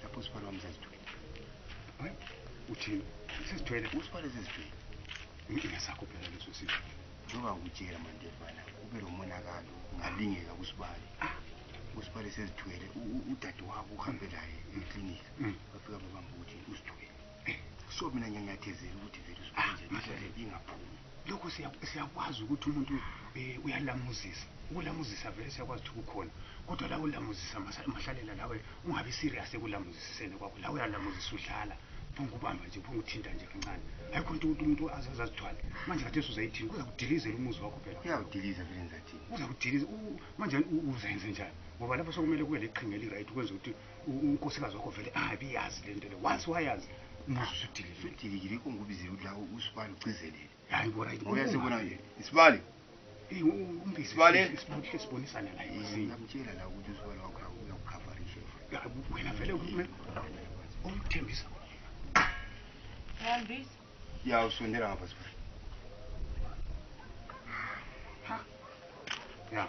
lapho usibalo wami sezithwele. Hayi, uthini? Sesithwele. Usibalo sezithwele. Ngesakho phela leso sifo. Njengoba ngikutshela Mandevana, kube lo monakalo ungalingeka kusibalo. Usibalo sezithwele, udade wabo uhambe laye eklinika. Bafika babamba ukuthi usithwele. So mina ngiyanyathezela ukuthi vele usibalo nje ingaphumi. Lokho siyakwazi ukuthi umuntu uyalamuzisa. Ukulamuzisa vele siyakwazi ukuthi kukhona. Kodwa la ulamuzisa mahlalela lawe ungabi serious ekulamuziseni kwakho. La uyalamuzisa udlala. Phungubamba nje phunguthinta nje kancane. Ayikho into umuntu azazithwala. Manje kade usuzayithini kuzakudilizela umuzi wakho phela. Uyawudiliza vele ngizathini. Uzakudiliza manje uzenze njani? Ngoba lapho sokumele kube leqhinga eli-right ukwenza ukuthi unkosikazi wakho vele angabi yazi lento le. Once wayazi umuzi usudilizile. Udilikile kungubizile ukuthi la usibalo ucizelele. Hayi ngoright. Uyasibona nje. Isibali. Isibale sibonisana la yini? Ngiyamtshela la ukuthi usibalo wakho uyakukhafarisha. Wena vele umthembisa. Andries? Ya usondela ngapha sibali. Ya.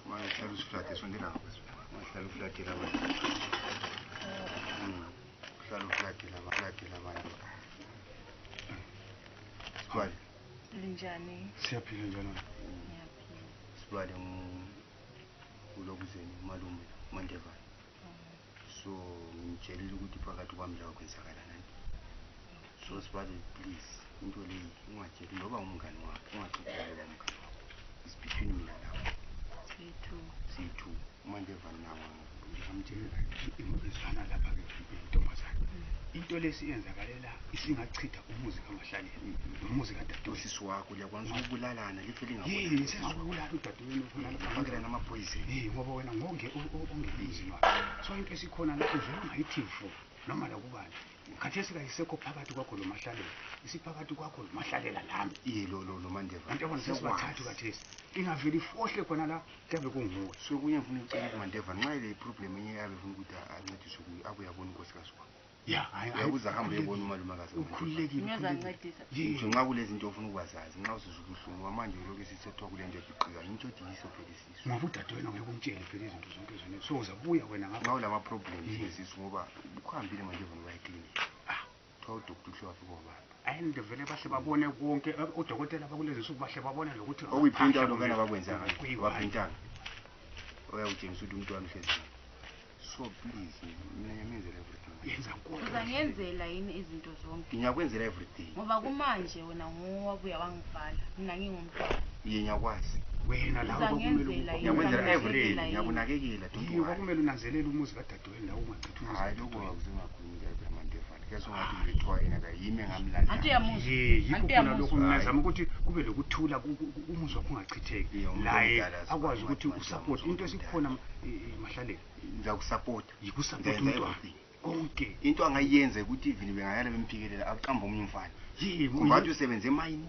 Manje hlala usiflate sondela ngapha sibali. Hlala uflate la bantu. Hlala uflate la bantu. Sibali. Linjani? Siyaphila njalo. Ngiyaphila. Sibali ulokuzeni malume Mandevana. So ngitshelile ukuthi phakathi kwami la kwenzakala nanti. So Sibali please into leyi ungajeli ngoba umngani wakho ungachithela ngoba umngani wakho. It's between mina nawe. C2 Mandevana nawe Ngihamtshela izwana lapha ke intombazana. Into lesiyenzakalela isingachitha umuzi kaMahlaleni nomuzi kaDadewethu. Usisi wakho liyakwanisa ukubulalana lithi lingabona. Yini sengakubulala uDadewethu ufuna lapha na amaphoyisa. ngoba wena ngonke ongemizini wakhe. So into esikhona lapho vele ungayithi vu noma la kubani. Khathesi kayisekho phakathi kwakho lo Mahlaleni. Isiphakathi kwakho lo Mahlalela lami. Lo Mandevana. Kanti yabona sesibathathu kathesi. Ingaveli fohle khona la mhlawumbe kunguwe. So kunye ngifuna ukucela kuMandevana nxa ile problem enye yabe ufuna ukuthi ancediswe kuyo abuye abone unkosikazi wakho. Ya, hayi uyabuza hambe uyobona umalumakazi. Ukhululekile. Ngiyazancedisa. Ngisho nxa kulezi zinto ofuna ukwazazi nxa usizwa ubuhlungu manje lokho sisethwa kule nto ebiqika into odiyiso phela isisu. Ngoba uDadewenu ngeke umtshele phela izinto zonke ezone. So uzabuya wena ngapha. Ngawo lama problems esisu ngoba ukhambile manje uvuna uya eklinika. Kuthiwa udokotela uhle wafika wabamba. And vele bahle babone konke udokotela bakulezi nsuku bahle babone lokuthi okuyiprinta lo kana bakwenzanga waprintanga. Uyawutshengisa ukuthi umntwana uhlezi. So please mina ngiyamenzela everything. Yenza konke. Uzangenzela yini izinto zonke? Ngiyakwenzela everything. Ngoba kumanje wena ngowabuya wangivala. Mina ngingumntwana. Ngiyakwazi. Wena la ngiyakwenzela everything. Ngiyakunakekela Yini kwakumele unanzelele umuzi kaDadewenu la ungachithi umuzi. Hayi lokho akusengakhulumi nje Mandevana. Kuyase ungathi ngithiwa yena kayimi ngamlanda. Anti uyamuzwa. Yikho khona lokho ngiyazama ukuthi kube lokuthula umuzi wakho ungachitheki. La akwazi ukuthi usupport into esikhona Mahlaleni. Ngizakusupport. Yikusupport umntwana. Konke into angayenza ukuthi even bengayala bemphikelele aqamba omunye umfana. Yini ngoba usebenze emayini.